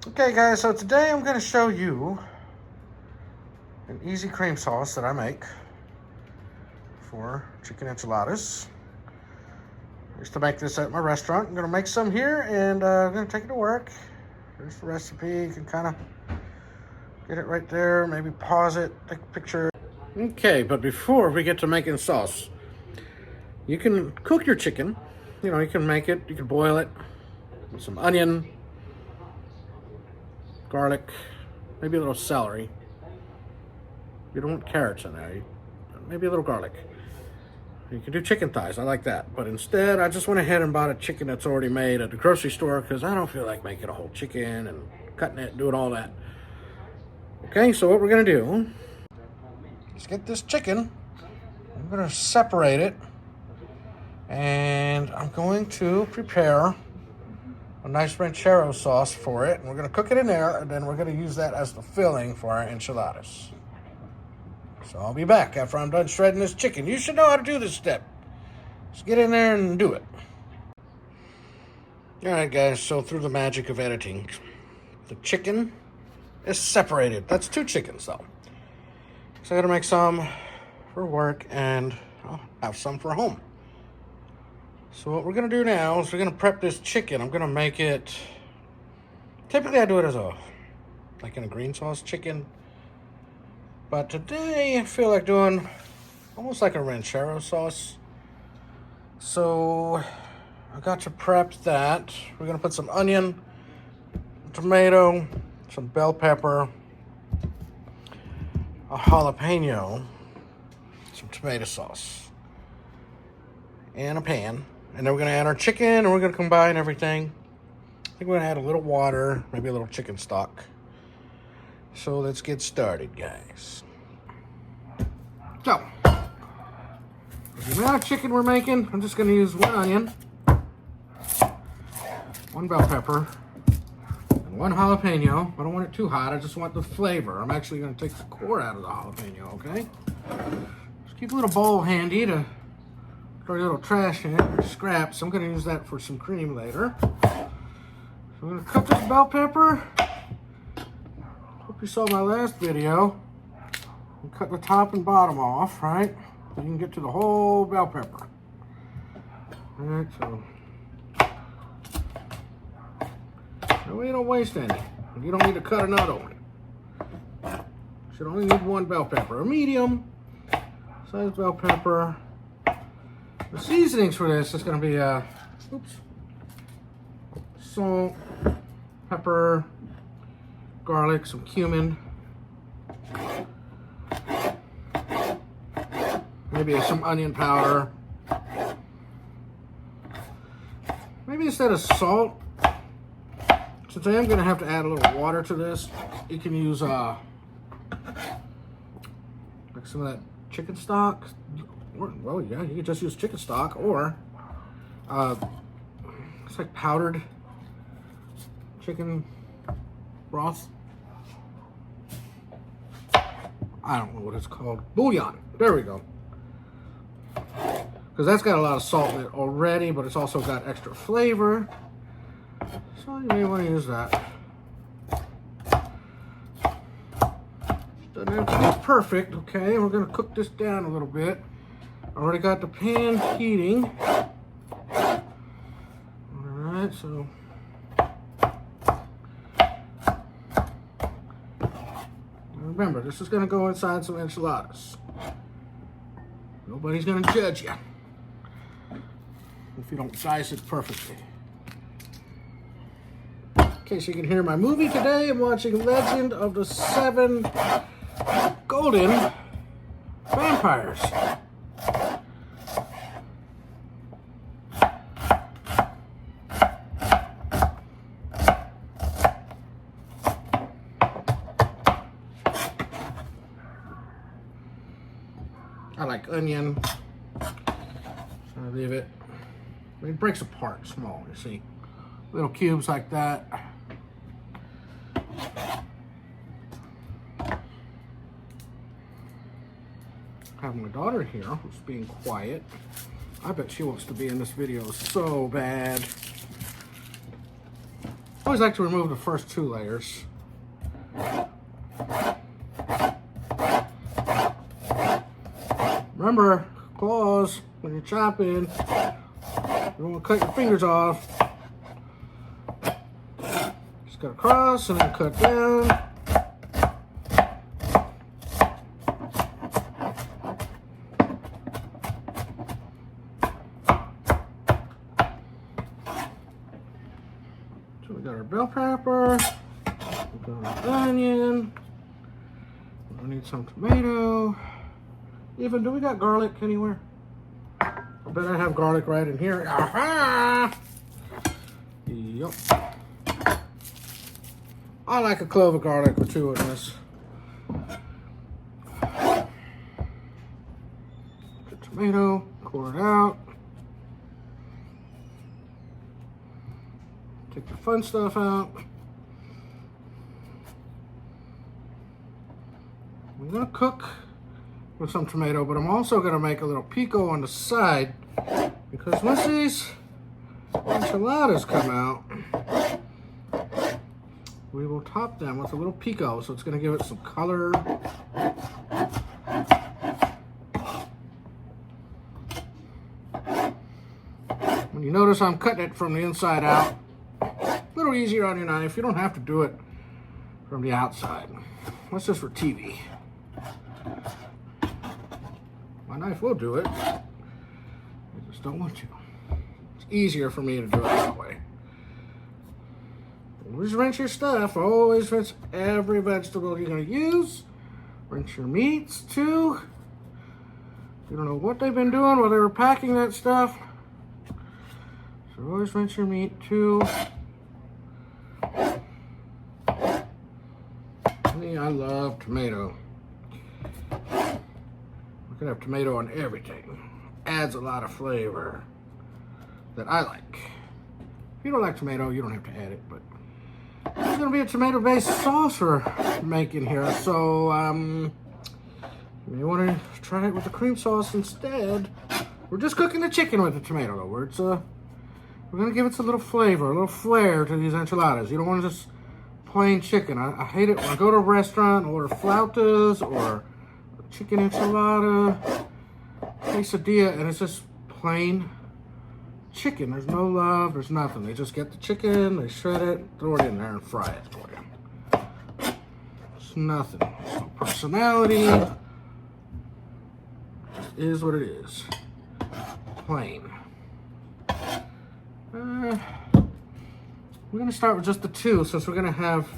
Okay guys, so today I'm going to show you an easy cream sauce that I make for chicken enchiladas. I used to make this at my restaurant. I'm going to make some here and I'm going to take it to work. There's the recipe. You can kind of get it right there. Maybe pause it, take a picture. Okay, but before we get to making sauce, you can cook your chicken. You know, you can make it, you can boil it with some onion, garlic, maybe a little celery. You don't want carrots in there. Maybe a little garlic. You can do chicken thighs. I like that. But instead, I just went ahead and bought a chicken that's already made at the grocery store because I don't feel like making a whole chicken and cutting it, doing all that. Okay, so what we're going to do is get this chicken. I'm going to separate it. And I'm going to prepare a nice ranchero sauce for it. And we're going to cook it in there. And then we're going to use that as the filling for our enchiladas. So I'll be back after I'm done shredding this chicken. You should know how to do this step. Just get in there and do it. Alright guys, so through the magic of editing, the chicken is separated. That's 2 chickens though. So I gotta make some for work and I'll have some for home. So what we're gonna do now is we're gonna prep this chicken. I'm gonna make it, typically I do it as like in a green sauce chicken. But today I feel like doing almost like a ranchero sauce. So I got to prep that. We're gonna put some onion, tomato, some bell pepper, a jalapeno, some tomato sauce, and a pan. And then we're gonna add our chicken and we're gonna combine everything. I think we're gonna add a little water, maybe a little chicken stock. So let's get started, guys. So, for the amount of chicken we're making, I'm just gonna use 1 onion, 1 bell pepper, and 1 jalapeno. I don't want it too hot, I just want the flavor. I'm actually gonna take the core out of the jalapeno, okay? Just keep a little bowl handy to throw a little trash in it, or scraps. I'm gonna use that for some cream later. So I'm gonna cut this bell pepper. Hope you saw my last video. And cut the top and bottom off, right? So you can get to the whole bell pepper. Alright, so that way you don't waste any. You don't need to cut a nut open. You should only need 1 bell pepper. A medium size bell pepper. The seasonings for this is going to be salt, pepper, garlic, some cumin, maybe some onion powder. Maybe instead of salt, since I am going to have to add a little water to this, you can use like some of that chicken stock. Well, yeah, you can just use chicken stock, or it's like powdered chicken broth. I don't know what it's called. Bouillon. There we go. Because that's got a lot of salt in it already, but it's also got extra flavor. So you may want to use that. Doesn't have to be perfect, okay? We're going to cook this down a little bit. I already got the pan heating. Alright, so remember, this is going to go inside some enchiladas. Nobody's going to judge you if you don't dice it perfectly. In case you can hear my movie today, I'm watching Legend of the 7 Golden Vampires. I like onion. So I leave it. It breaks apart small, you see. Little cubes like that. I have my daughter here who's being quiet. I bet she wants to be in this video so bad. always like to remove the first 2 layers. Remember, claws when you're chopping. You don't want to cut your fingers off. Just cut across and then cut down. So we got our bell pepper. We got our onion. We need some tomato. Even, do we got garlic anywhere? I bet I have garlic right in here. Aha! Yup. I like a clove of garlic or 2 in this. The tomato, pour it out. Take the fun stuff out. I'm gonna cook with some tomato, but I'm also gonna make a little pico on the side because once these enchiladas come out, we will top them with a little pico, so it's gonna give it some color. When you notice I'm cutting it from the inside out, a little easier on your knife. You don't have to do it from the outside. That's just for TV. My knife will do it. I just don't want to. It's easier for me to do it that way. Always rinse your stuff. Always rinse every vegetable you're going to use. Rinse your meats too. You don't know what they've been doing while they were packing that stuff. So always rinse your meat too. Me, I love tomato. I could have tomato on everything. Adds a lot of flavor that I like. If you don't like tomato, you don't have to add it, but there's gonna be a tomato-based sauce we're making here, so you may want to try it with the cream sauce instead. We're just cooking the chicken with the tomato, though. We're gonna give it a little flavor, a little flair to these enchiladas. You don't want to just plain chicken. I hate it when I go to a restaurant and order flautas or chicken enchilada, quesadilla, and it's just plain chicken. There's no love, there's nothing. They just get the chicken, they shred it, throw it in there and fry it for you. It's nothing. There's no personality. It just is what it is. Plain. We're gonna start with just the 2 since we're gonna have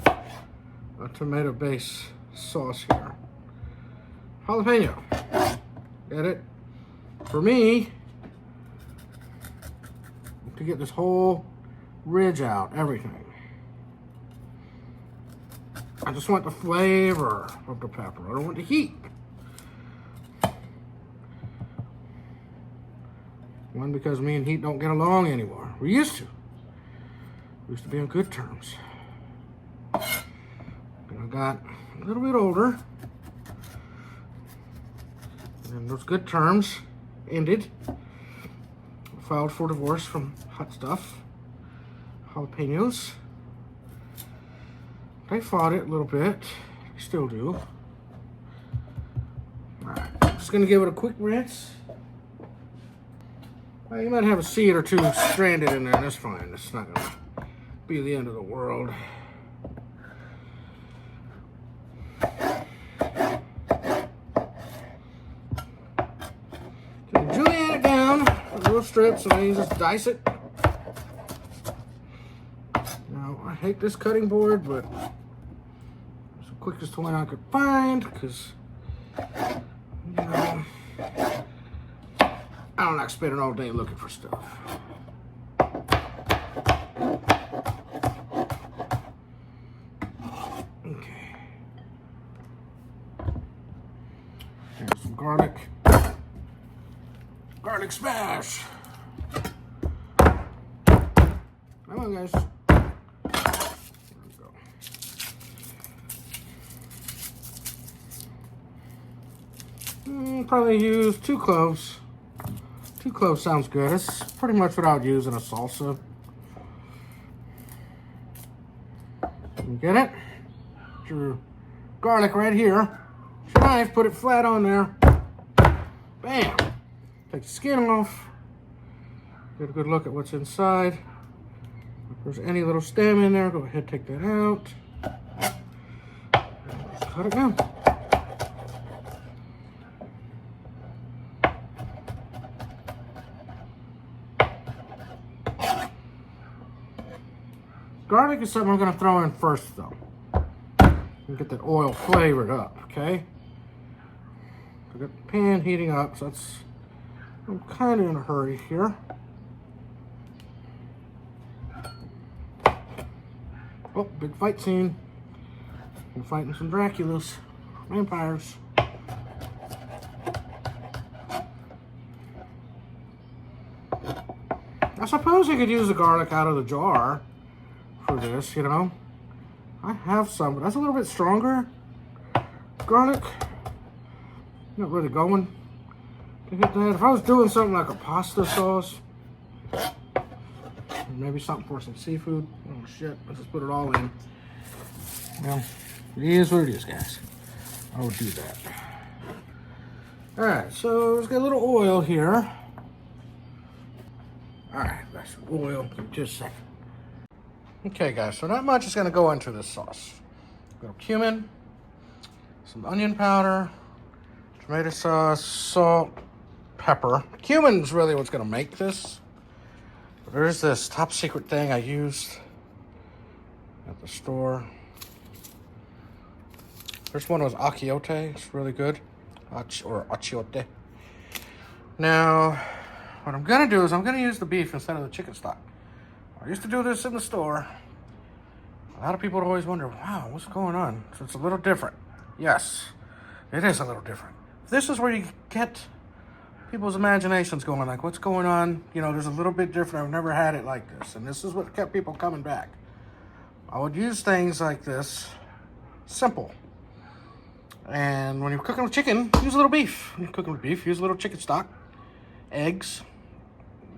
a tomato base sauce here. Jalapeno. Get it? For me, to get this whole ridge out, everything. I just want the flavor of the pepper. I don't want the heat. One, because me and heat don't get along anymore. We used to. We used to be on good terms. And I got a little bit older. And those good terms ended. I filed for divorce from hot stuff. Jalapenos. They fought it a little bit. They still do. Alright, I'm just gonna give it a quick rinse. Well, you might have a seed or 2 stranded in there, that's fine. It's not gonna be the end of the world. Julienne it down with little strips, and then you just dice it. Now, I hate this cutting board, but it's the quickest one I could find, because, you know, I don't like spending all day looking for stuff. Okay. There's some garlic. Garlic smash. Come on, guys. There we go. Probably use 2 cloves. 2 cloves sounds good. It's pretty much what I would use in a salsa. You get it? Put your garlic right here. With your knife, put it flat on there. Bam! Take the skin off. Get a good look at what's inside. If there's any little stem in there, go ahead, take that out. Cut it down. Garlic is something I'm going to throw in first, though. And get that oil flavored up, okay? I got the pan heating up, so I'm kind of in a hurry here. Oh, big fight scene. We're fighting some Draculas, vampires. I suppose I could use the garlic out of the jar for this, you know. I have some, but that's a little bit stronger. Garlic, not really going to hit that. If I was doing something like a pasta sauce, maybe something for some seafood. Oh shit, let's just put it all in. Well, it is what it is, guys. I would do that. Alright, so let's get a little oil here. Alright, that's some oil. Give me just a second. Okay, guys, so not much is going to go into this sauce. A little cumin, some onion powder, tomato sauce, salt, pepper. Cumin is really what's going to make this. There's this top secret thing I used at the store. First one was achiote. It's really good. Or achiote. Now, what I'm going to do is I'm going to use the beef instead of the chicken stock. I used to do this in the store. A lot of people would always wonder, wow, what's going on? So it's a little different. Yes, it is a little different. This is where you get people's imaginations going, like, what's going on? You know, there's a little bit different. I've never had it like this. And this is what kept people coming back. I would use things like this, simple. And when you're cooking with chicken, use a little beef. When you're cooking with beef, use a little chicken stock, eggs.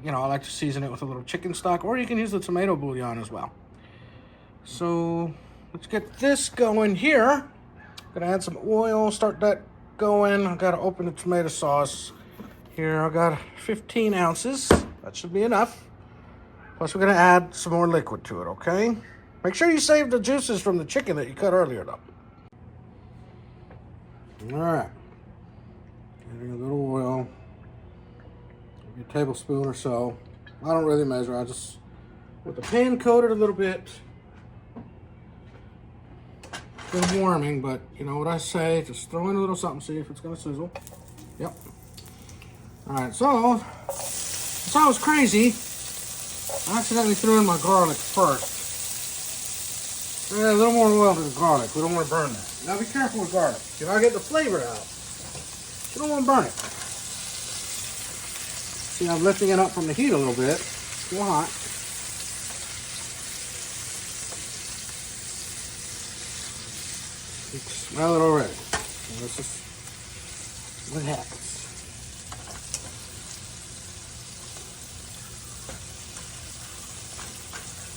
You know, I like to season it with a little chicken stock, or you can use the tomato bouillon as well. So let's get this going here. Gonna add some oil, start that going. I gotta open the tomato sauce. Here I got 15 ounces. That should be enough. Plus we're gonna add some more liquid to it, okay? Make sure you save the juices from the chicken that you cut earlier though. All right, adding a little oil. Maybe a tablespoon or so. I don't really measure, I just, with the pan coated a little bit. Been warming, but you know what I say, just throw in a little something, see if it's gonna sizzle. Yep. All right, so, it sounds crazy. I accidentally threw in my garlic first. Yeah, a little more oil to the garlic, we don't want to burn that. Now be careful with garlic. You gotta get the flavor out. You don't want to burn it. See, I'm lifting it up from the heat a little bit. It's too hot. You can smell it already. So this is what happens.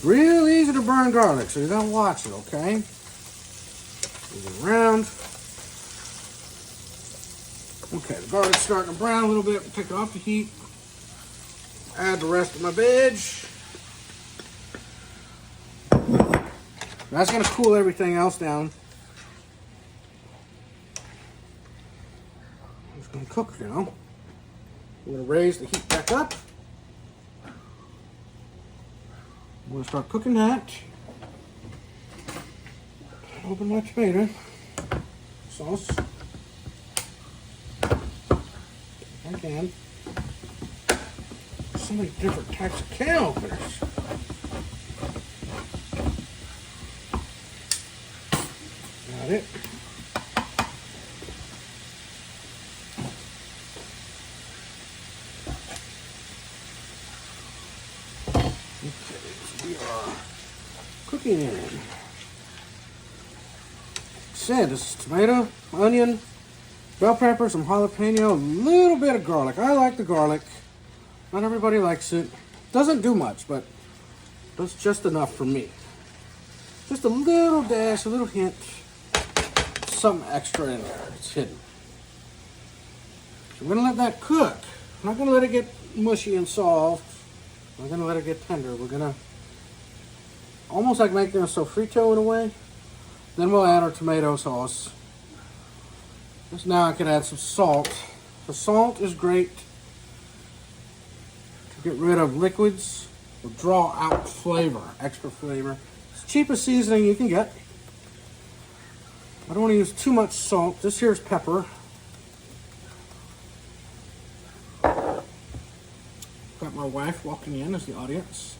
Real easy to burn garlic, so you gotta watch it, okay? Move it around. Okay, the garlic's starting to brown a little bit. Take it off the heat. Add the rest of my veg. That's gonna cool everything else down. It's gonna cook now. I'm gonna raise the heat back up. I'm gonna start cooking that. Open my tomato sauce. If I can. So many different types of can openers. Got it. We are cooking. Said this is tomato, onion, bell pepper, some jalapeno, a little bit of garlic. I like the garlic. Not everybody likes it. Doesn't do much, but does just enough for me. Just a little dash, a little hint, something extra in there. It's hidden. So we're gonna let that cook. I'm not gonna let it get mushy and soft. I'm gonna let it get tender. We're gonna almost like making a sofrito in a way. Then we'll add our tomato sauce. Just now I can add some salt. The salt is great to get rid of liquids or draw out flavor, extra flavor. It's the cheapest seasoning you can get. I don't want to use too much salt. This here's pepper. Got my wife walking in as the audience.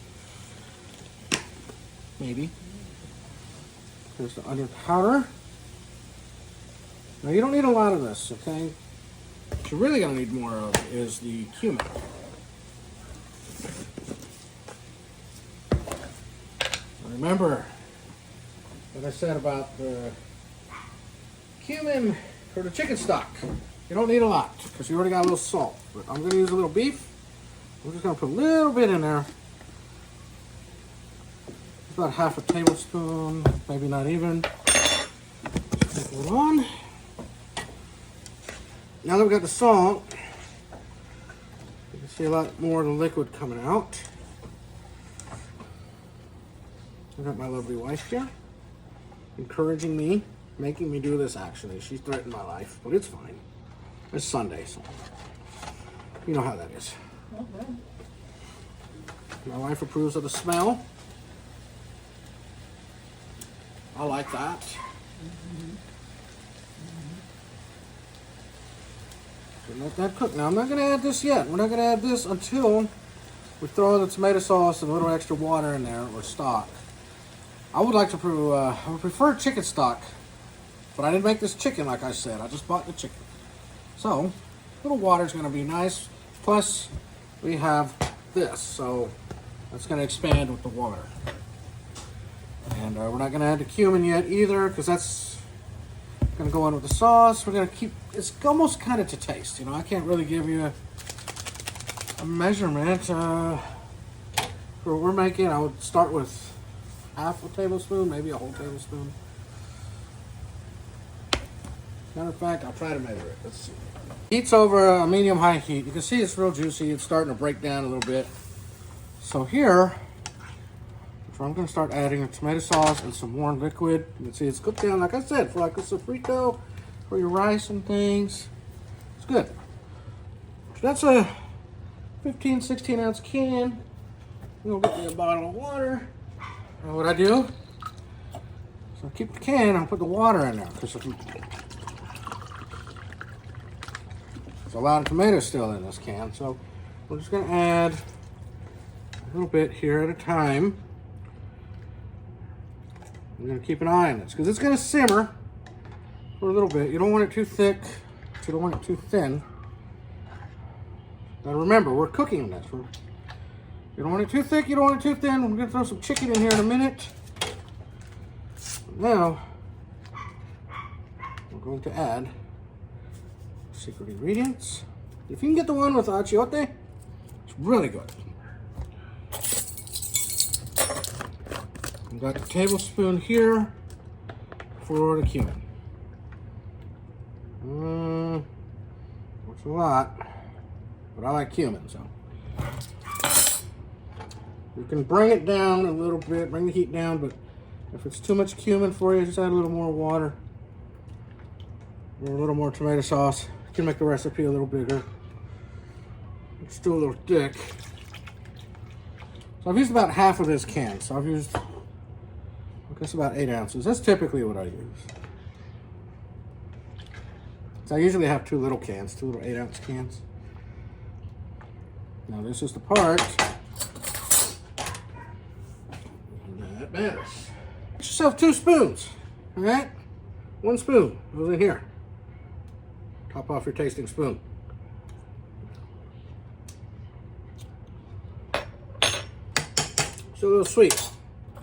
Maybe. There's the onion powder. Now you don't need a lot of this, okay? What you're really gonna need more of is the cumin. Remember what I said about the cumin for the chicken stock. You don't need a lot because you already got a little salt. But I'm gonna use a little beef. I'm just gonna put a little bit in there. About half a tablespoon, maybe not even. Just put it on. Now that we've got the salt, you can see a lot more of the liquid coming out. I've got my lovely wife here, encouraging me, making me do this actually. She's threatened my life, but it's fine. It's Sunday, so you know how that is. Okay. My wife approves of the smell. I like that. So let that cook. Now I'm not going to add this yet. We're not going to add this until we throw the tomato sauce and a little extra water in there or stock. I would like to I would prefer chicken stock, but I didn't make this chicken like I said. I just bought the chicken. So a little water is going to be nice. Plus we have this, so that's going to expand with the water. And we're not going to add the cumin yet either because that's going to go in with the sauce. We're going to keep, it's almost kind of to taste. You know, I can't really give you a measurement. For what we're making, I would start with half a tablespoon, maybe a whole tablespoon. Matter of fact, I'll try to measure it. Let's see. Heat's over a medium-high heat. You can see it's real juicy. It's starting to break down a little bit. So here, I'm going to start adding the tomato sauce and some more liquid. You can see it's cooked down, like I said, for like a sofrito, for your rice and things. It's good. So that's a 15, 16 ounce can. I'm going to get me a bottle of water. And what I do, so I keep the can, I'll put the water in there. Because there's a lot of tomatoes still in this can. So we're just going to add a little bit here at a time. We're going to keep an eye on this because it's going to simmer for a little bit. You don't want it too thick. You don't want it too thin. Now remember, we're cooking this. You don't want it too thick. You don't want it too thin. We're going to throw some chicken in here in a minute. Now, we're going to add secret ingredients. If you can get the one with achiote, it's really good. I've got a tablespoon here for the cumin. That's a lot, but I like cumin, so. You can bring it down a little bit, bring the heat down, but if it's too much cumin for you, just add a little more water or a little more tomato sauce. You can make the recipe a little bigger. It's still a little thick. So I've used about half of this can, so I've used, I guess, about 8 ounces. That's typically what I use. So I usually have 2 little cans, 2 little 8 ounce cans. Now this is the part that matters. Get yourself 2 spoons, all right? 1 spoon goes in here. Top off your tasting spoon. Still a little sweet.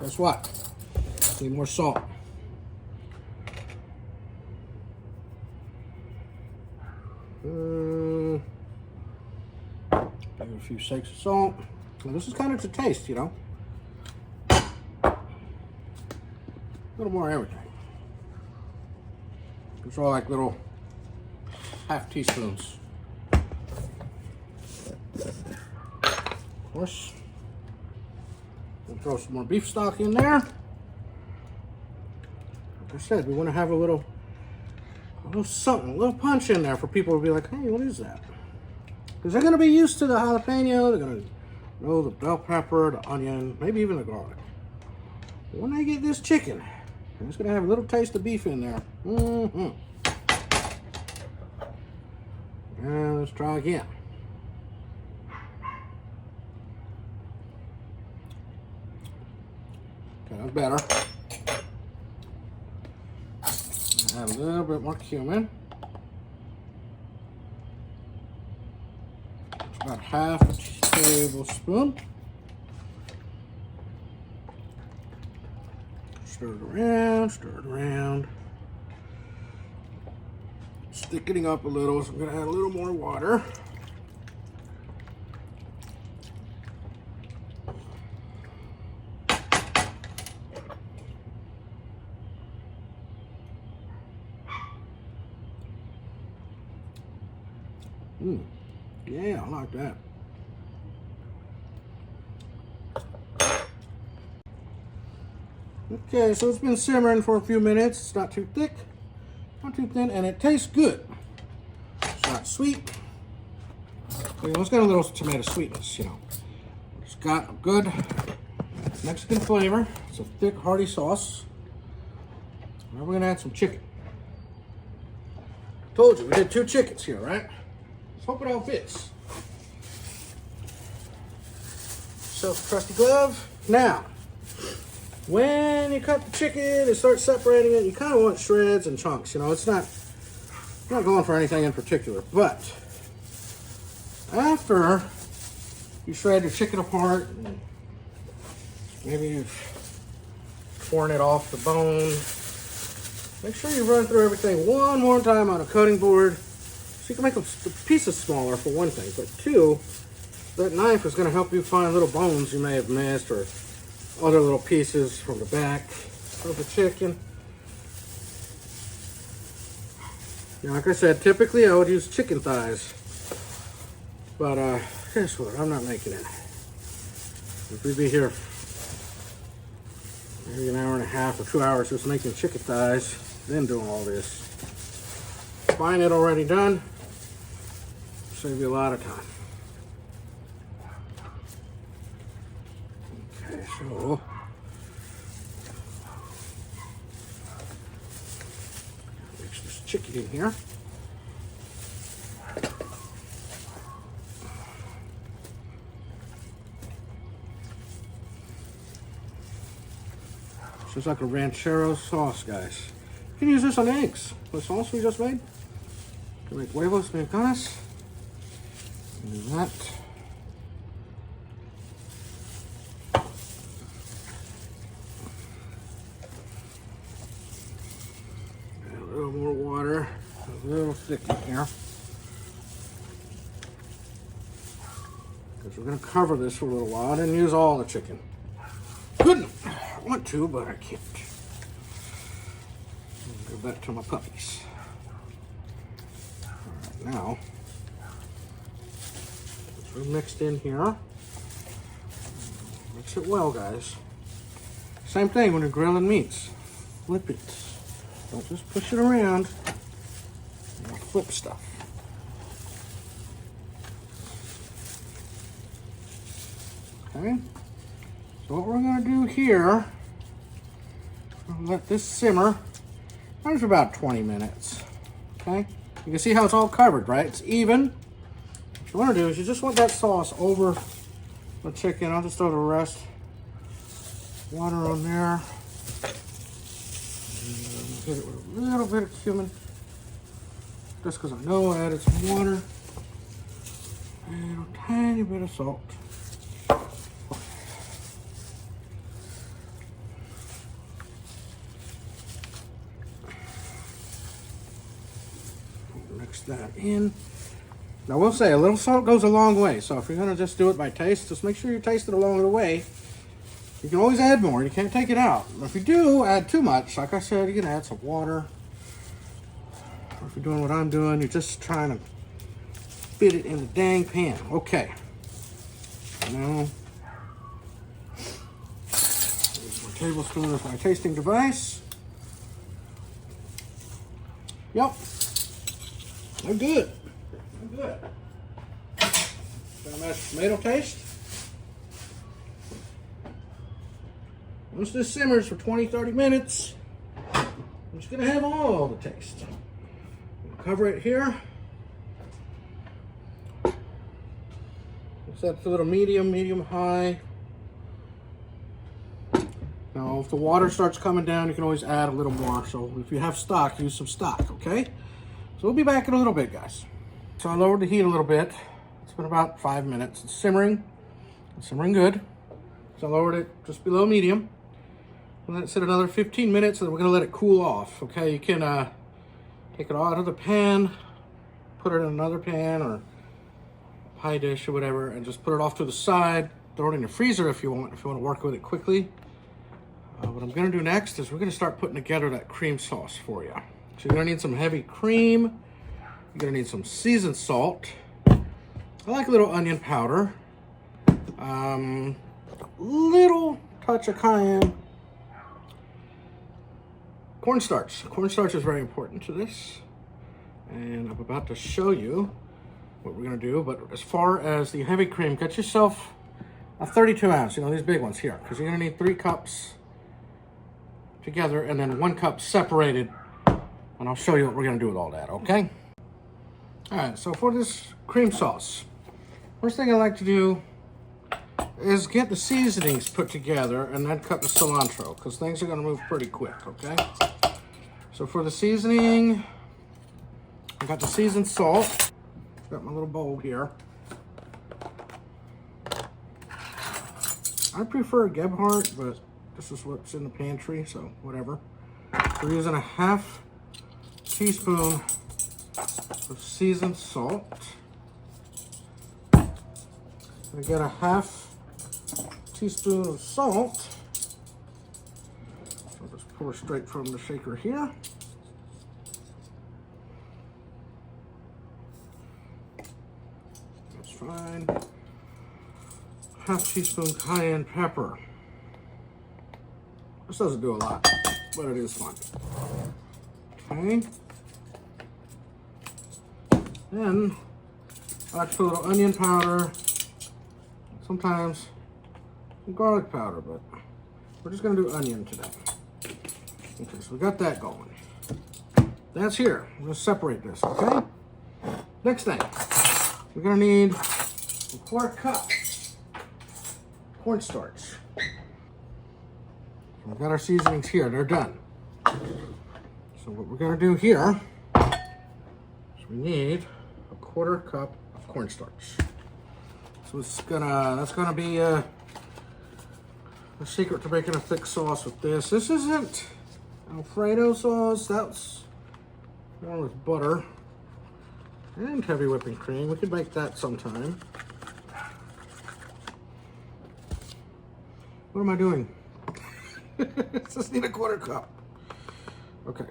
Guess what? Need more salt. Maybe a few shakes of salt. Now this is kind of to taste, you know. little more everything. It's all like little half teaspoons. Of course, we'll throw some more beef stock in there. Like I said, we want to have a little something, a little punch in there for people to be like, hey, what is that? Because they're going to be used to the jalapeno, they're going to know the bell pepper, the onion, maybe even the garlic. But when they get this chicken, it's going to have a little taste of beef in there. And let's try again. Okay, that's better. Add a little bit more cumin. About half a tablespoon. Stir it around, stir it around. It's thickening up a little, so I'm gonna add a little more water. Yeah, I like that. Okay, so it's been simmering for a few minutes. It's not too thick, not too thin, and it tastes good. It's not sweet. You know, it's got a little tomato sweetness, you know. It's got a good Mexican flavor. It's a thick, hearty sauce. Now we're gonna add some chicken. Told you, we did 2 chickens here, right? Let's hope it all fits. Self-trusty glove. Now, when you cut the chicken and start separating it, you kind of want shreds and chunks. You know, it's not going for anything in particular. But after you shred your chicken apart, and maybe you've torn it off the bone, make sure you run through everything one more time on a cutting board, so you can make the pieces smaller for one thing. But 2, that knife is going to help you find little bones you may have missed or other little pieces from the back of the chicken. Now, like I said, typically I would use chicken thighs, but guess what? I'm not making it. If we'd be here maybe an hour and a half or 2 hours just making chicken thighs, then doing all this. Buying it already done, save you a lot of time. Okay, so mix this chicken in here. So it's like a ranchero sauce, guys. You can use this on eggs. The sauce we just made. You can make huevos mexicanos. Do that. Add a little more water. A little thick in here. Because we're going to cover this for a little while. I didn't use all the chicken. Couldn't. I want to, but I can't. I'll go back to my puppies. All right, now it's mixed in here. Mix it well, guys. Same thing when you're grilling meats. Flip it. Don't just push it around. Flip stuff. Okay. So what we're going to do here, we'll let this simmer. There's about 20 minutes. Okay. You can see how it's all covered, right? It's even. What you want to do is you just want that sauce over the chicken. I'll just throw the rest. Water on there. Hit it with a little bit of cumin. Just because I know I added some water. And a tiny bit of salt. Mix that in. Now, we'll say a little salt goes a long way. So if you're going to just do it by taste, just make sure you taste it along the way. You can always add more. You can't take it out. If you do add too much, like I said, you can add some water. Or if you're doing what I'm doing, you're just trying to fit it in the dang pan. Okay. Now, here's my tablespoon of my tasting device. Yep. I'm good. I'm good. Got a nice tomato taste. Once this simmers for 20-30 minutes, I'm just going to have all the taste. Cover it here. Set to a little medium high. Now, if the water starts coming down, you can always add a little more. So if you have stock, use some stock, okay? So we'll be back in a little bit, guys. So I lowered the heat a little bit. It's been about 5 minutes. It's simmering. It's simmering good. So I lowered it just below medium. And then set another 15 minutes, and then we're gonna let it cool off, okay? You can take it out of the pan, put it in another pan or pie dish or whatever, and just put it off to the side. Throw it in your freezer if you want to work with it quickly. What I'm gonna do next is we're gonna start putting together that cream sauce for you. So you're gonna need some heavy cream. You're gonna need some seasoned salt. I like a little onion powder. Little touch of cayenne. Cornstarch. Cornstarch is very important to this. And I'm about to show you what we're gonna do. But as far as the heavy cream, get yourself a 32 ounce, you know, these big ones here, because you're gonna need 3 cups together and then 1 cup separated. And I'll show you what we're gonna do with all that, okay? All right, so for this cream sauce, first thing I like to do is get the seasonings put together and then cut the cilantro, because things are gonna move pretty quick, okay? So for the seasoning, I got the seasoned salt. Got my little bowl here. I prefer Gebhardt, but this is what's in the pantry, so whatever. So we're using a half teaspoon of seasoned salt. I got a half teaspoon of salt. I'll just pour straight from the shaker here. That's fine. Half teaspoon cayenne pepper. This doesn't do a lot, but it is fun. Okay. Then I like to put a little onion powder. Sometimes garlic powder, but we're just gonna do onion today. Okay, so we got that going. That's here. We're gonna separate this, okay? Next thing, we're gonna need a 1/4 cup cornstarch. We've got our seasonings here, they're done. So what we're gonna do here is we need a 1/4 cup of cornstarch. So that's gonna be the secret to making a thick sauce with this. This isn't Alfredo sauce, that's more with butter and heavy whipping cream. We could make that sometime. What am I doing? Just need a 1/4 cup. Okay.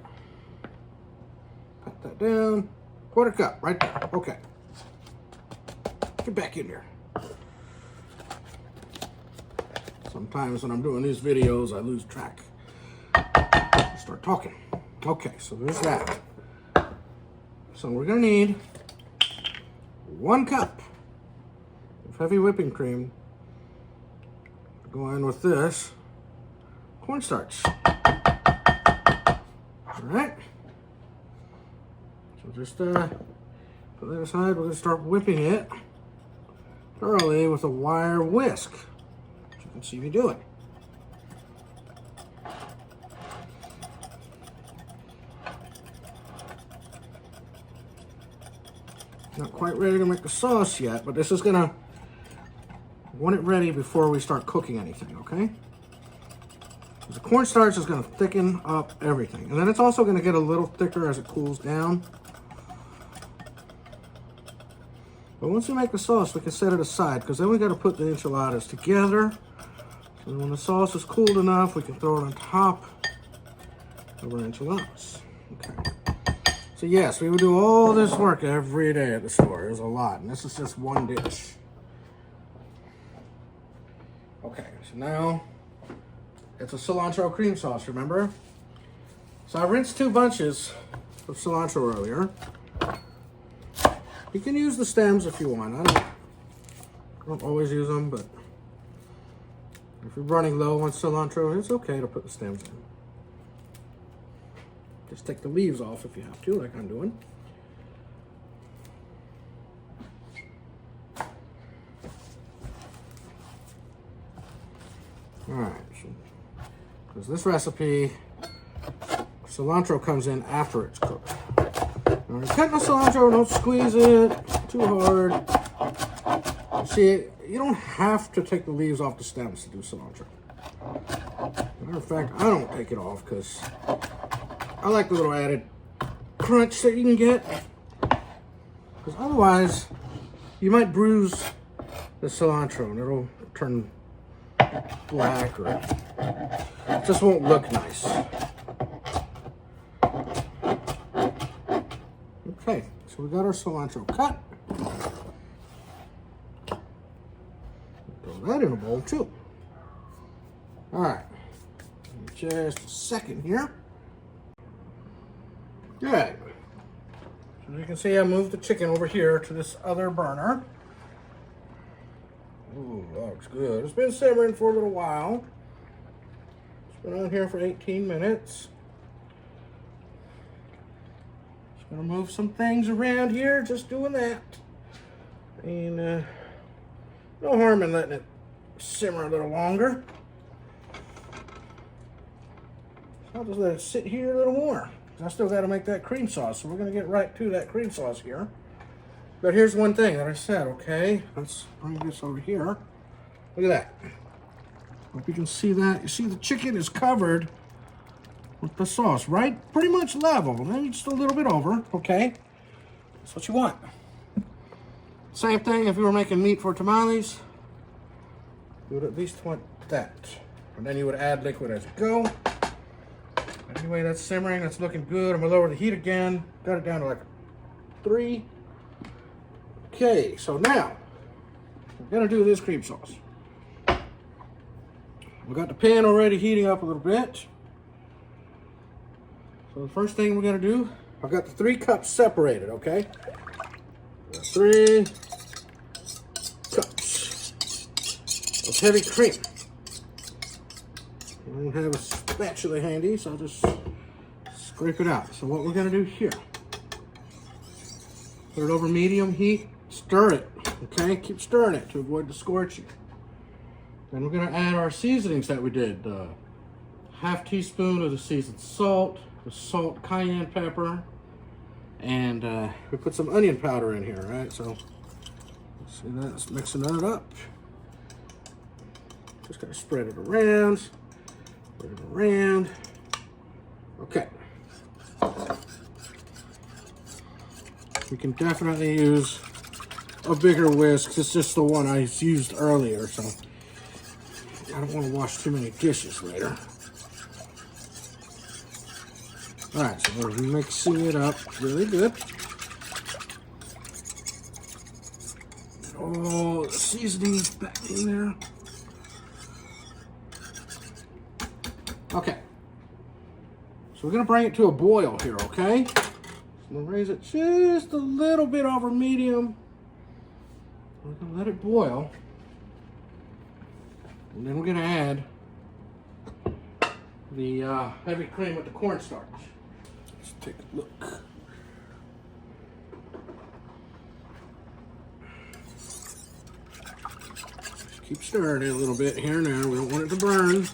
Pat that down. 1/4 cup, right there. Okay. Get back in here. Sometimes when I'm doing these videos, I lose track. I start talking. Okay, so there's that. So we're gonna need 1 cup of heavy whipping cream to go in with this cornstarch. All right. So just put that aside. We're gonna start whipping it thoroughly with a wire whisk. As you can see me doing. Not quite ready to make the sauce yet, but this is gonna want it ready before we start cooking anything, okay? The cornstarch is gonna thicken up everything. And then it's also gonna get a little thicker as it cools down. But once we make the sauce, we can set it aside, because then we gotta put the enchiladas together. So And when the sauce is cooled enough, we can throw it on top of our enchiladas. Okay. So yes, we would do all this work every day at the store. There's a lot, and this is just one dish. Okay, so now it's a cilantro cream sauce, remember? So I rinsed 2 bunches of cilantro earlier. You can use the stems if you want. I don't always use them, but if you're running low on cilantro, it's okay to put the stems in. Just take the leaves off if you have to, like I'm doing. All right, because this recipe, cilantro comes in after it's cooked. Now, when you're cutting the cilantro, don't squeeze it too hard. See, you don't have to take the leaves off the stems to do cilantro. Matter of fact, I don't take it off because I like the little added crunch that you can get. Because otherwise, you might bruise the cilantro and it'll turn black or it just won't look nice. Okay, so we got our cilantro cut. Throw that in a bowl too. All right, just a second here. Good. So you can see I moved the chicken over here to this other burner. Ooh, that looks good. It's been simmering for a little while. It's been on here for 18 minutes. Just gonna move some things around here, just doing that. And no harm in letting it simmer a little longer. So I'll just let it sit here a little more. I still got to make that cream sauce, so we're going to get right to that cream sauce here. But here's one thing that I said, okay? Let's bring this over here. Look at that. Hope you can see that. You see the chicken is covered with the sauce, right? Pretty much level. Then just a little bit over, okay? That's what you want. Same thing if you were making meat for tamales. You would at least want that. And then you would add liquid as you go. Anyway, that's simmering, that's looking good. I'm gonna lower the heat again. Got it down to like 3. Okay, so now we're gonna do this cream sauce. We got the pan already heating up a little bit. So the first thing we're gonna do, I've got the 3 cups separated, okay? 3 cups of heavy cream. I don't have a spatula handy, so I'll just scrape it out. So what we're gonna do here, put it over medium heat, stir it, okay? Keep stirring it to avoid the scorching. Then we're gonna add our seasonings that we did. Half teaspoon of the seasoned salt, the salt, cayenne pepper, and we put some onion powder in here, right? So, see that's mixing that up. Just gotta spread it around. Put it around. Okay. We can definitely use a bigger whisk. It's just the one I used earlier, so I don't want to wash too many dishes later. All right, so we're mixing it up really good. All the seasonings back in there. Okay, so we're gonna bring it to a boil here, okay? So I'm gonna raise it just a little bit over medium. We're gonna let it boil. And then we're gonna add the heavy cream with the cornstarch. Let's take a look. Just keep stirring it a little bit here now. We don't want it to burn.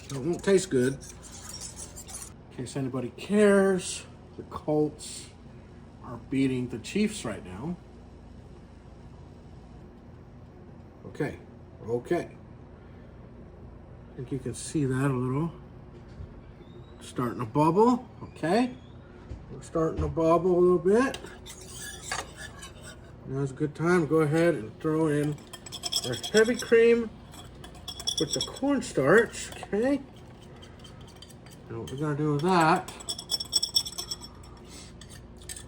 It won't taste good. In case anybody cares, the Colts are beating the Chiefs right now. Okay, okay. I think you can see that a little. Starting to bubble, okay. We're starting to bubble a little bit. Now's a good time to go ahead and throw in our heavy cream with the cornstarch, okay? Now what we're gonna do with that,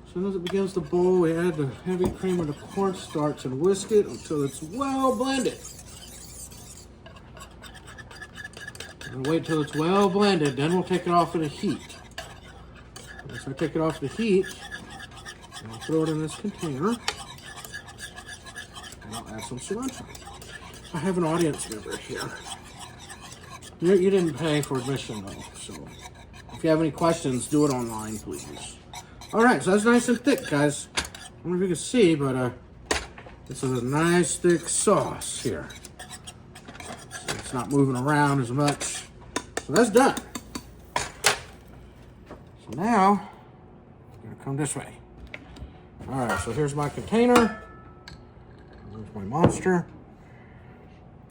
as soon as it begins to boil, we add the heavy cream with the cornstarch and whisk it until it's well blended. And wait till it's well blended, then we'll take it off of the heat. Once I take it off the heat, I'll throw it in this container, and I'll add some cilantro. I have an audience member here. You didn't pay for admission though, so if you have any questions, do it online, please. All right, so that's nice and thick, guys. I don't know if you can see, but this is a nice thick sauce here. So it's not moving around as much. So that's done. So now, I'm gonna come this way. All right, so here's my container. Here's my monster.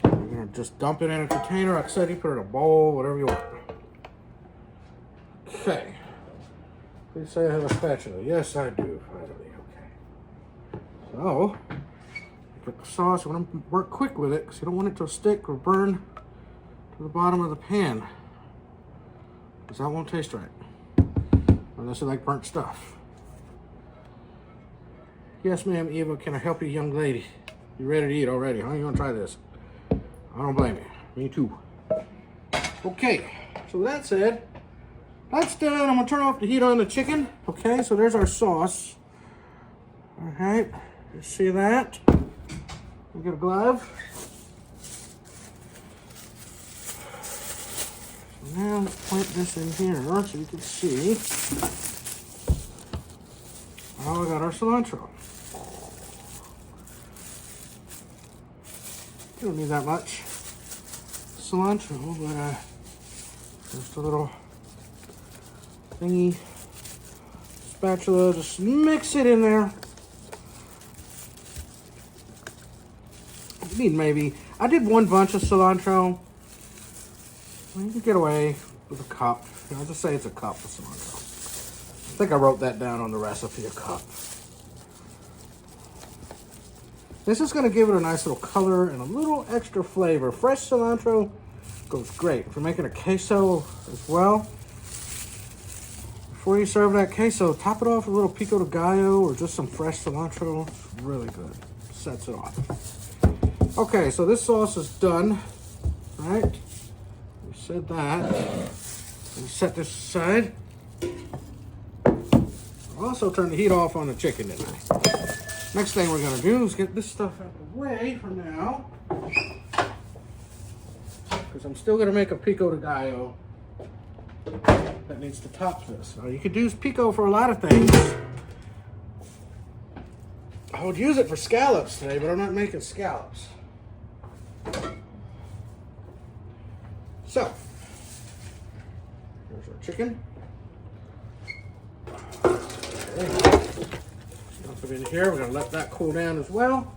I'm gonna just dump it in a container. Like I said, you put it in a bowl, whatever you want. Okay. Please say I have a spatula. Yes, I do, finally. Okay. So, get the sauce. I'm gonna work quick with it because you don't want it to stick or burn to the bottom of the pan. Because that won't taste right. Unless you like burnt stuff. Yes, ma'am, Eva, can I help you, young lady? You ready to eat already, huh? You wanna try this? I don't blame you. Me too. Okay, so that said, that's done. I'm gonna turn off the heat on the chicken. Okay, so there's our sauce. All right, you see that? We get a glove. So now let's plant this in here so you can see. Oh, we got our cilantro. You don't need that much cilantro, but just a little thingy spatula, just mix it in there. You need maybe, I did one bunch of cilantro. You can get away with a cup. I'll just say it's a cup of cilantro. I think I wrote that down on the recipe, a cup. This is gonna give it a nice little color and a little extra flavor. Fresh cilantro goes great. If you're making a queso as well, before you serve that queso, top it off with a little pico de gallo or just some fresh cilantro. It's really good. Sets it off. Okay, so this sauce is done, right? We said that. We set this aside. I'll also turn the heat off on the chicken tonight. Next thing we're gonna do is get this stuff out of the way for now. Because I'm still gonna make a pico de gallo that needs to top this. Now you could use pico for a lot of things. I would use it for scallops today, but I'm not making scallops. So, here's our chicken. Okay. Dump it in here. We're gonna let that cool down as well.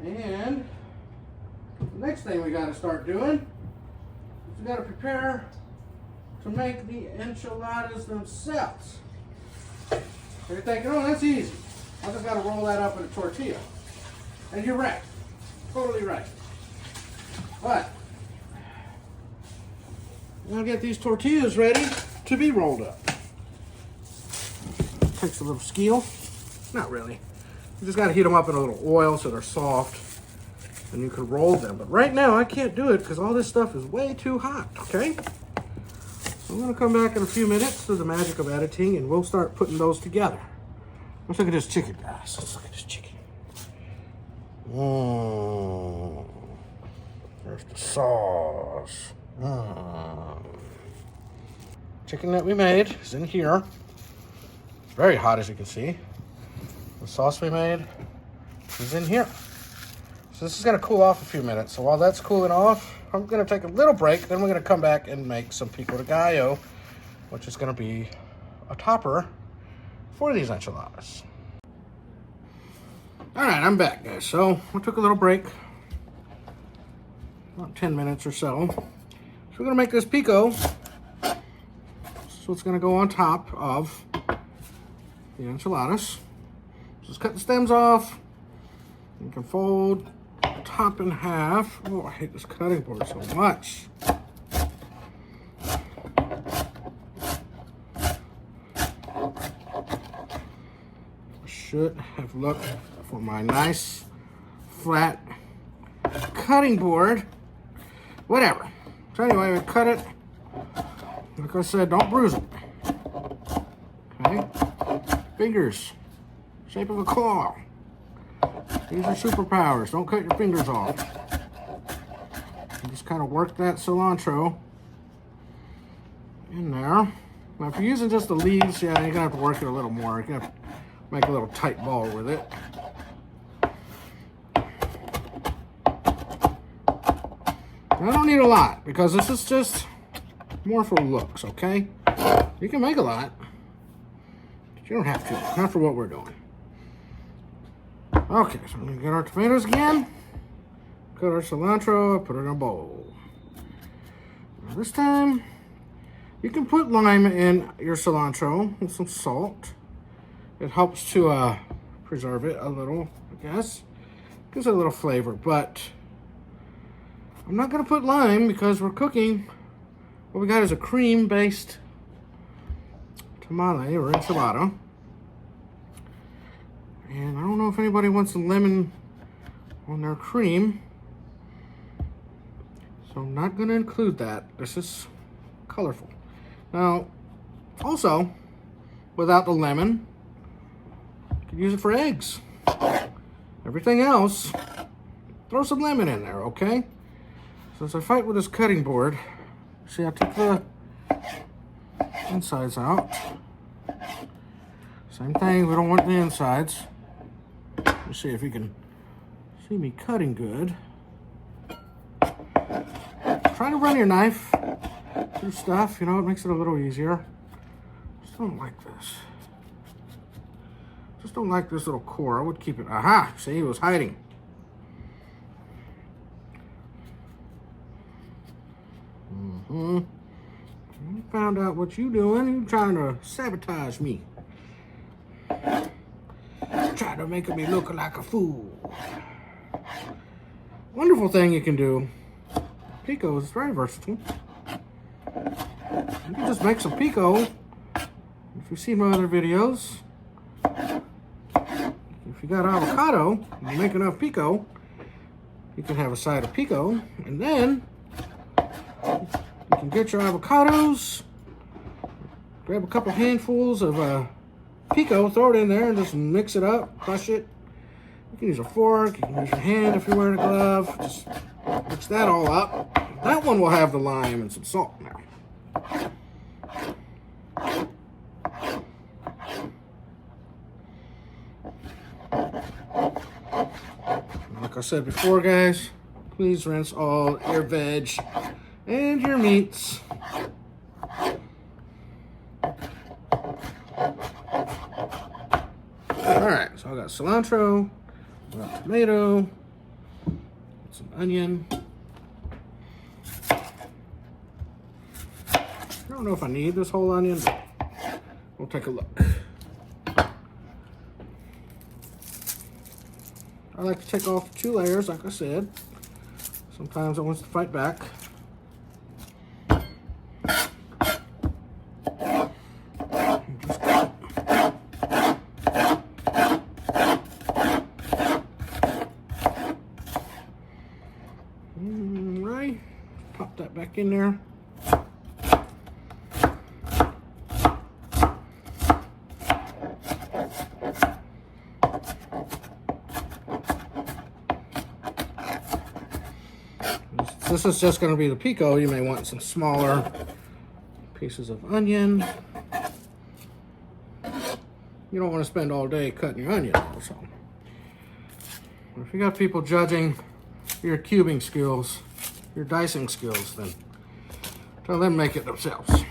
And the next thing we gotta start doing is we gotta prepare to make the enchiladas themselves. So you're thinking, oh, that's easy. I just gotta roll that up in a tortilla. And you're right. Totally right. But I'm gonna get these tortillas ready to be rolled up. Takes a little skill. Not really. You just gotta heat them up in a little oil so they're soft and you can roll them. But right now I can't do it because all this stuff is way too hot, okay? So I'm gonna come back in a few minutes through the magic of editing and we'll start putting those together. Let's look at this chicken, guys. Let's look at this chicken. There's the sauce. Chicken that we made is in here. It's very hot, as you can see. The sauce we made is in here. So this is gonna cool off a few minutes. So while that's cooling off, I'm gonna take a little break. Then we're gonna come back and make some pico de gallo, which is gonna be a topper for these enchiladas. All right, I'm back, guys. So we took a little break, about 10 minutes or so. So we're gonna make this pico. So it's gonna go on top of the enchiladas. Just cut the stems off. You can fold top in half. Oh, I hate this cutting board so much. Should have looked for my nice flat cutting board. Whatever. So anyway, we cut it. Like I said, don't bruise it. Okay? Fingers. Shape of a claw. These are superpowers. Don't cut your fingers off. You just kind of work that cilantro in there. Now, if you're using just the leaves, yeah, you're going to have to work it a little more. You're going to have to make a little tight ball with it. I don't need a lot because this is just more for looks, okay? You can make a lot, but you don't have to. Not for what we're doing. Okay, so I'm gonna get our tomatoes again. Cut our cilantro, put it in a bowl. Now this time, you can put lime in your cilantro with some salt. It helps to preserve it a little, I guess. Gives it a little flavor, but I'm not gonna put lime because we're cooking. What we got is a cream-based tamale or enchilada. And I don't know if anybody wants some lemon on their cream. So I'm not gonna include that. This is colorful. Now, also, without the lemon, you can use it for eggs. Everything else, throw some lemon in there, okay? So as I fight with this cutting board, see, I took the insides out. Same thing, we don't want the insides. Let's see if you can see me cutting good. Try to run your knife through stuff, you know, it makes it a little easier. Just don't like this. Just don't like this little core. I would keep it. Aha! See, it was hiding. You found out what you doing. You trying to sabotage me. Trying to make me look like a fool. Wonderful thing you can do. Pico is very versatile. You can just make some pico. If you've seen my other videos, if you got avocado and you make enough pico, you can have a side of pico, and then you can get your avocados, grab a couple handfuls of pico, throw it in there, and just mix it up, crush it. You can use a fork, you can use your hand if you're wearing a glove. Just mix that all up. That one will have the lime and some salt now. Like I said before, guys, please rinse all your veg and your meats. Alright, so I got cilantro, I got tomato, some onion. I don't know if I need this whole onion, but we'll take a look. I like to take off 2 layers, like I said. Sometimes I want to fight back. Right, pop that back in there. This is just going to be the pico. You may want some smaller pieces of onion. You don't want to spend all day cutting your onion. So, if you got people judging your cubing skills, your dicing skills, then tell them to make it themselves.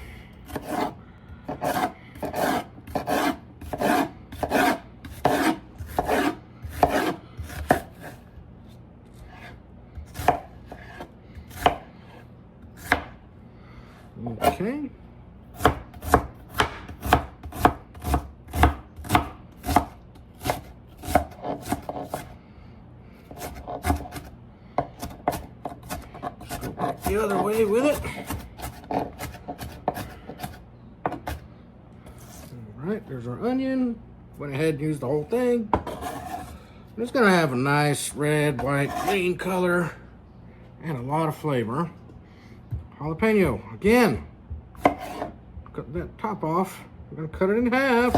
Okay. the other way with it. Alright, there's our onion. Went ahead and used the whole thing. It's gonna have a nice red, white, green color and a lot of flavor. Jalapeno, again. Cut that top off. We're gonna cut it in half.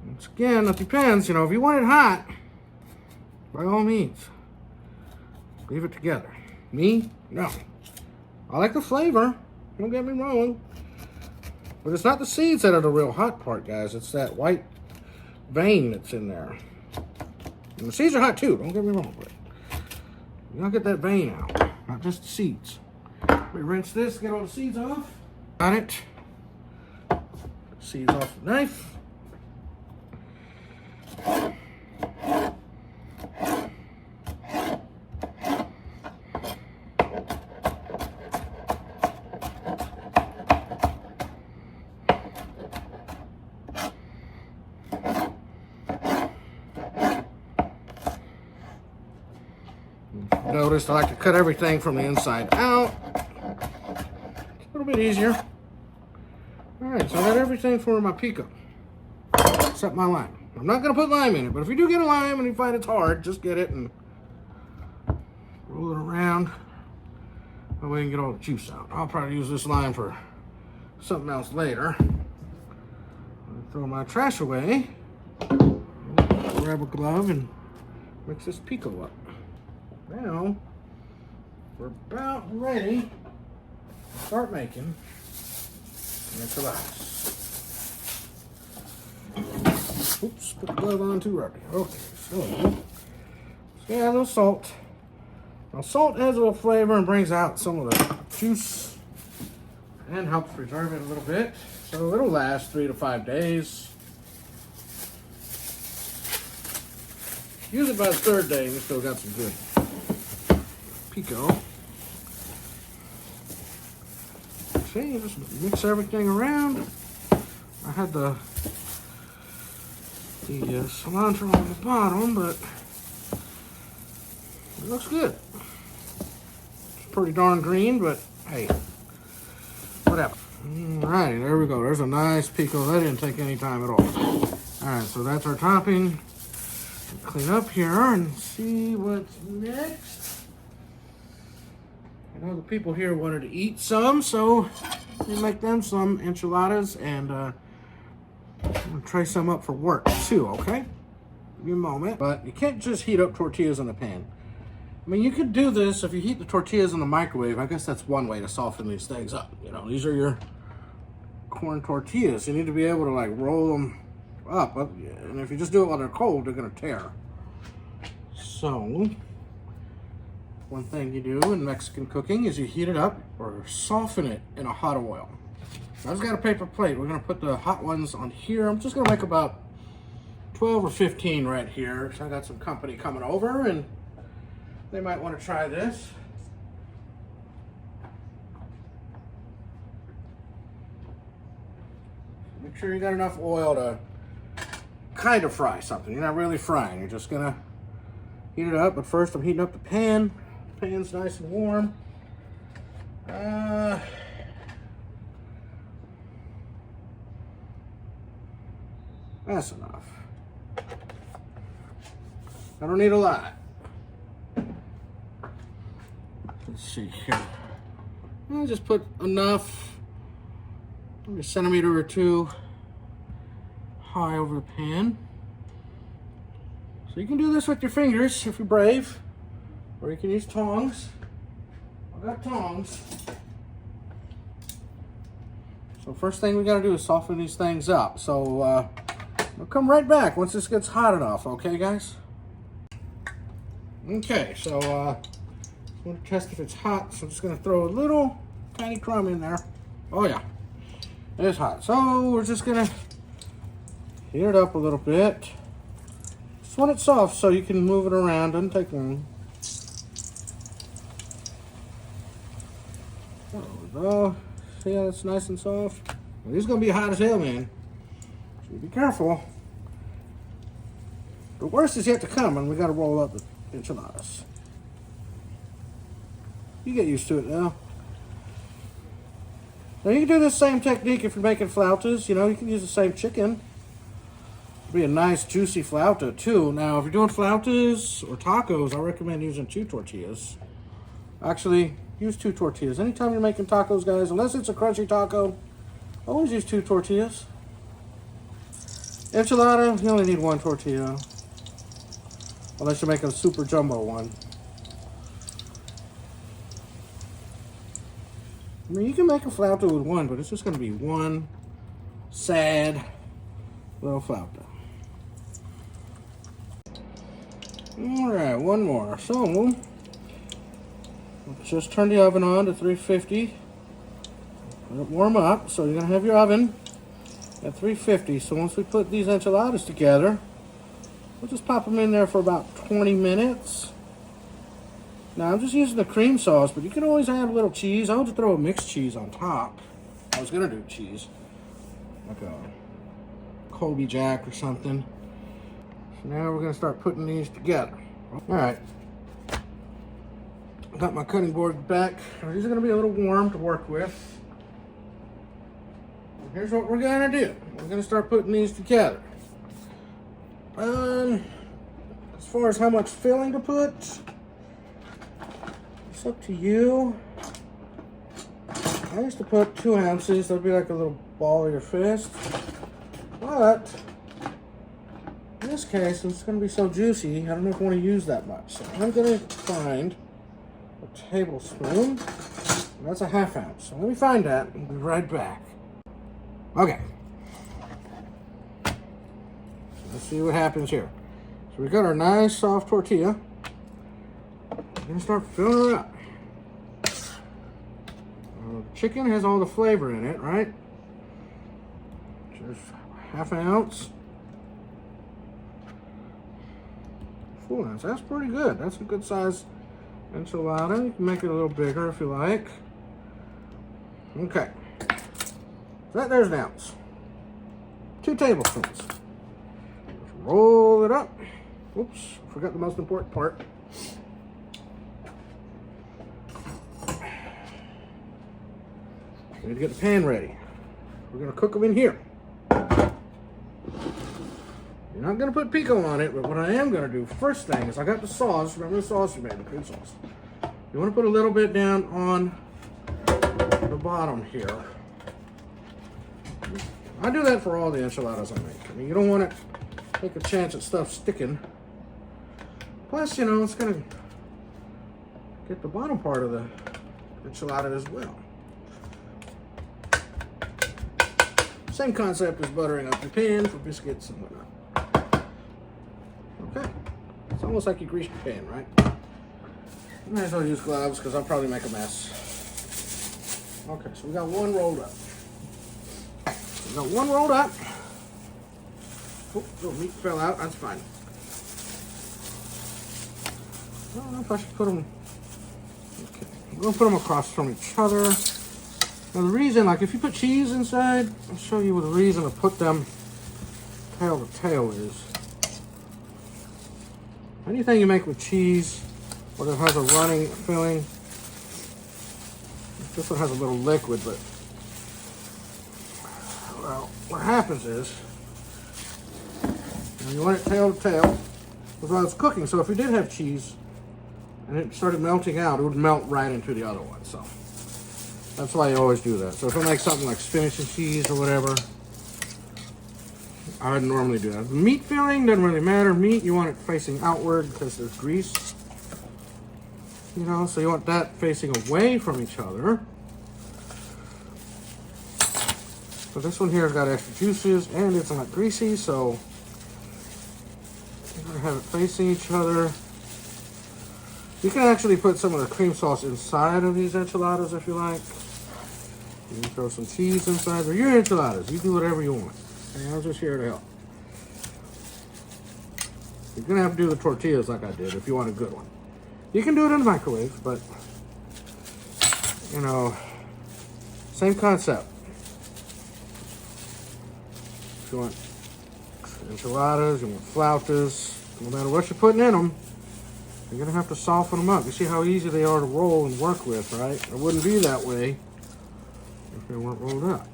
Once again, it depends, you know, if you want it hot, by all means, leave it together. Me, no. I like the flavor, don't get me wrong. But it's not the seeds that are the real hot part, guys. It's that white vein that's in there. And the seeds are hot too, don't get me wrong. But you gotta get that vein out, not just the seeds. We rinse this, get all the seeds off. Got it. Seeds off the knife. Notice I like to cut everything from the inside out. It's a little bit easier. Alright, so I got everything for my pico, except my lime. I'm not going to put lime in it, but if you do get a lime and you find it's hard, just get it and roll it around. That way you can get all the juice out. I'll probably use this lime for something else later. I'll throw my trash away. Grab a glove and mix this pico up. Now, we're about ready to start making enchiladas. Oops, put the glove on too early. Okay, so yeah, a little salt. Now, salt adds a little flavor and brings out some of the juice and helps preserve it a little bit. So it'll last 3 to 5 days. Use it by the 3rd day and you still got some good pico. See, just mix everything around. I had the cilantro on the bottom, but it looks good. It's pretty darn green, but hey, whatever. Alrighty, there we go. There's a nice pico. That didn't take any time at all. Alright, so that's our topping. Clean up here and see what's next. I know the people here wanted to eat some, so we make them some enchiladas, and I'm gonna try some up for work too, okay? Give me a moment. But you can't just heat up tortillas in the pan. I mean, you could do this if you heat the tortillas in the microwave. I guess that's one way to soften these things up. You know, these are your corn tortillas. You need to be able to like roll them up, and if you just do it while they're cold, they're gonna tear. So, one thing you do in Mexican cooking is you heat it up or soften it in a hot oil. So I've got a paper plate. We're gonna put the hot ones on here. I'm just gonna make about 12 or 15 right here. So I got some company coming over and they might want to try this. Make sure you got enough oil to kind of fry something. You're not really frying. You're just gonna heat it up. But first I'm heating up the pan. The pan's nice and warm. That's enough. I don't need a lot. Let's see here. I'll just put enough, maybe a centimeter or two high over the pan. So you can do this with your fingers if you're brave, or you can use tongs. I've got tongs. So first thing we gotta do is soften these things up. So we'll come right back once this gets hot enough, okay guys? Okay, so I want to test if it's hot, so I'm just gonna throw a little tiny crumb in there. Oh yeah, it is hot. So we're just gonna heat it up a little bit. Just want it soft so you can move it around, doesn't take long. There we go. See how it's nice and soft? Well, this is gonna be hot as hell, man. So be careful. The worst is yet to come, and we gotta roll up the enchiladas. You get used to it now. Now you can do the same technique if you're making flautas. You know, you can use the same chicken. Be a nice juicy flauta too. Now if you're doing flautas or tacos, I recommend using 2 tortillas. Actually, use 2 tortillas. Anytime you're making tacos, guys, unless it's a crunchy taco, always use 2 tortillas. Enchilada, you only need 1 tortilla. Unless you're making a super jumbo one. I mean, you can make a flauta with 1, but it's just going to be one sad little flauta. Alright, one more. So, just turn the oven on to 350. Let it warm up. So you're going to have your oven at 350. So once we put these enchiladas together, we'll just pop them in there for about 20 minutes. Now I'm just using the cream sauce, but you can always add a little cheese. I would just throw a mixed cheese on top. I was going to do cheese. Like a Colby Jack or something. So now we're going to start putting these together. Alright. Got my cutting board back. These are going to be a little warm to work with. Here's what we're going to do. We're going to start putting these together. As far as how much filling to put, it's up to you. I used to put 2 ounces. That'd be like a little ball of your fist. But in this case, it's going to be so juicy, I don't know if I want to use that much. So I'm going to find a tablespoon. That's a ½ ounce. So let me find that and be right back. Okay. Let's see what happens here. So we got our nice soft tortilla. We're going to start filling her up. The chicken has all the flavor in it, right? Just ½ ounce. Full ounce. That's pretty good. That's a good size enchilada. You can make it a little bigger if you like. Okay. So there's an ounce. 2 tablespoons. Just roll it up. Oops, forgot the most important part. We need to get the pan ready. We're going to cook them in here. You're not going to put pico on it, but what I am going to do first thing is I got the sauce. Remember the sauce you made, the cream sauce. You want to put a little bit down on the bottom here. I do that for all the enchiladas I make. I mean, you don't want to take a chance at stuff sticking. Plus, you know, it's going to get the bottom part of the enchilada as well. Same concept as buttering up your pan for biscuits and whatnot. Okay. It's almost like you grease your pan, right? You might as well use gloves because I'll probably make a mess. Okay, so we got one rolled up. We got one rolled up. Oh, little meat fell out. That's fine. I don't know if I should put them. Okay, I'm going to put them across from each other. Now the reason, like if you put cheese inside, I'll show you what the reason to put them tail to tail is. Anything you make with cheese, whether it has a running filling, this one has a little liquid, but well, what happens is, you want it tail to tail while it's cooking. So if you did have cheese and it started melting out, it would melt right into the other one. So that's why you always do that. So if I make something like spinach and cheese or whatever, I would normally do that. The meat filling doesn't really matter. Meat, you want it facing outward because there's grease. You know, so you want that facing away from each other. But this one here has got extra juices and it's not greasy, so you're gonna have it facing each other. You can actually put some of the cream sauce inside of these enchiladas if you like. You can throw some cheese inside. They're your enchiladas. You do whatever you want. And I'm just here to help. You're gonna have to do the tortillas like I did if you want a good one. You can do it in the microwave, but you know, same concept. If you want enchiladas, you want flautas, no matter what you're putting in them, You're gonna have to soften them up. You see how easy they are to roll and work with, right? It wouldn't be that way if they weren't rolled up.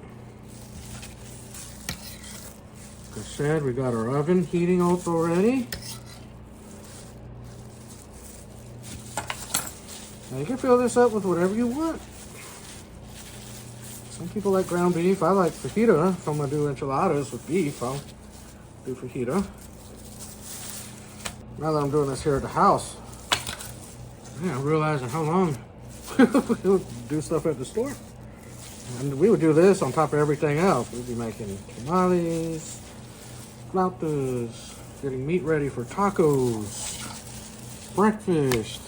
Like I said, we got our oven heating up already. Now you can fill this up with whatever you want. Some people like ground beef. I like fajita. If I'm gonna do enchiladas with beef, I'll do fajita. Now that I'm doing this here at the house, yeah, I'm realizing how long we would do stuff at the store. And we would do this on top of everything else. We'd be making tamales, flautas, getting meat ready for tacos, breakfast.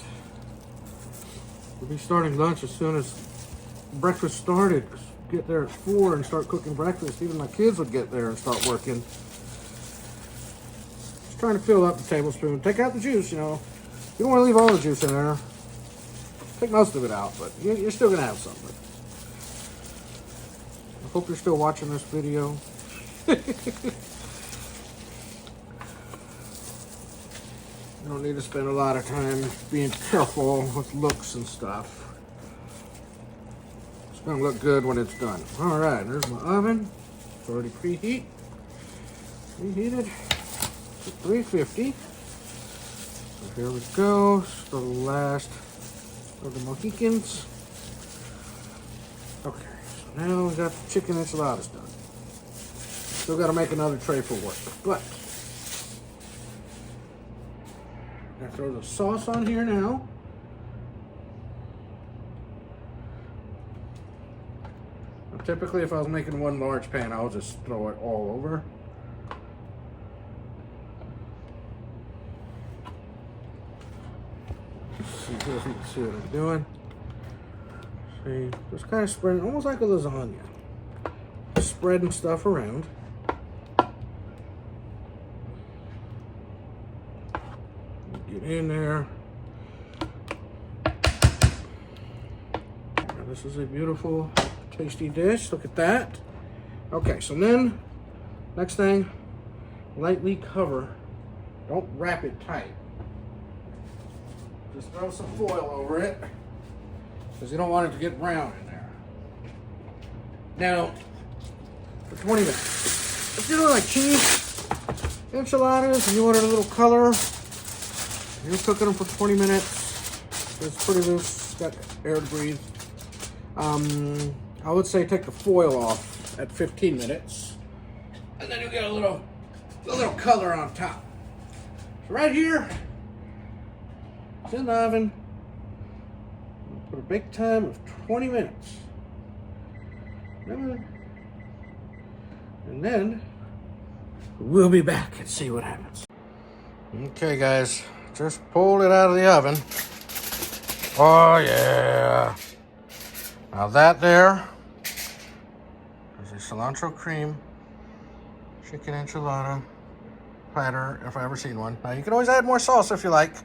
We'll be starting lunch as soon as breakfast started. Get there at 4 and start cooking breakfast. Even my kids would get there and start working. Just trying to fill up the tablespoon. Take out the juice, you know. You don't want to leave all the juice in there. Take most of it out, but you're still going to have some. But I hope you're still watching this video. You don't need to spend a lot of time being careful with looks and stuff. It's gonna look good when it's done. All right, there's my oven. It's already preheated to 350. So here we go. So the last of the Mohicans. Okay, so now we got the chicken enchiladas done. Still got to make another tray for work, but I'm gonna throw the sauce on here now. Now, typically, if I was making one large pan, I'll just throw it all over. See if you can see what I'm doing. See, just kind of spreading, almost like a lasagna. Just spreading stuff around. Get in there. Now, this is a beautiful, tasty dish. Look at that. Okay, so then, next thing, lightly cover. Don't wrap it tight. Just throw some foil over it, because you don't want it to get brown in there. Now, for 20 minutes. If you're doing like cheese enchiladas and you wanted a little color, you're cooking them for 20 minutes. It's pretty loose, got air to breathe. I would say take the foil off at 15 minutes, and then you get a little color on top. So right here, it's in the oven. Put a bake time of 20 minutes. And then we'll be back and see what happens. Okay, guys, just pulled it out of the oven. Oh, yeah. Now that there is a cilantro cream chicken enchilada platter, if I've ever seen one. Now, you can always add more sauce if you like.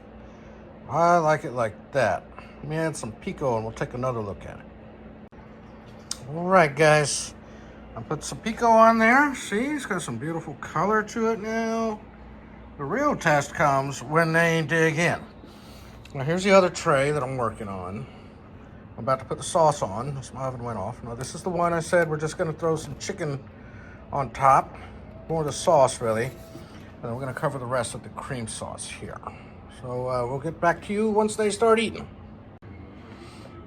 I like it like that. Let me add some pico and we'll take another look at it. All right, guys. I put some pico on there. See, it's got some beautiful color to it now. The real test comes when they dig in. Now, here's the other tray that I'm working on. I'm about to put the sauce on. My oven went off. Now, this is the one I said we're just going to throw some chicken on top. More of the sauce, really. And then we're going to cover the rest with the cream sauce here. So we'll get back to you once they start eating.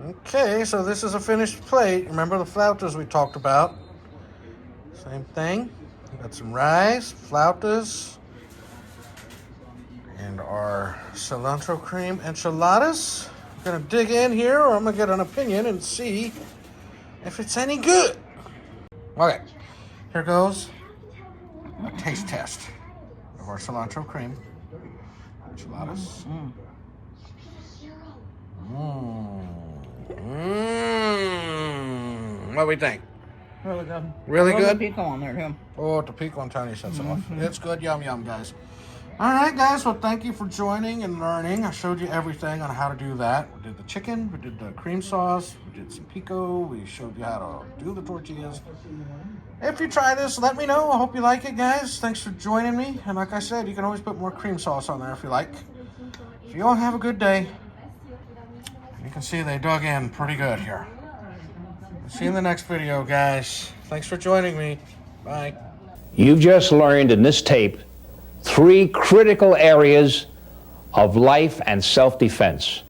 Okay, so this is a finished plate. Remember the flautas we talked about? Same thing. We got some rice, flautas, and our cilantro cream enchiladas. I'm gonna dig in here, or I'm gonna get an opinion and see if it's any good. Okay, here goes a taste test of our cilantro cream enchiladas. What do we think? Really good. Really good? The pico on there too. Oh, the pico on Tony sets it off. It's good. Yum, yum, guys. All right, guys. Well, thank you for joining and learning. I showed you everything on how to do that. We did the chicken. We did the cream sauce. We did some pico. We showed you how to do the tortillas. If you try this, let me know. I hope you like it, guys. Thanks for joining me. And like I said, you can always put more cream sauce on there if you like. If you all have a good day. You can see they dug in pretty good here. See you in the next video, guys. Thanks for joining me. Bye. You've just learned in this tape 3 critical areas of life and self-defense.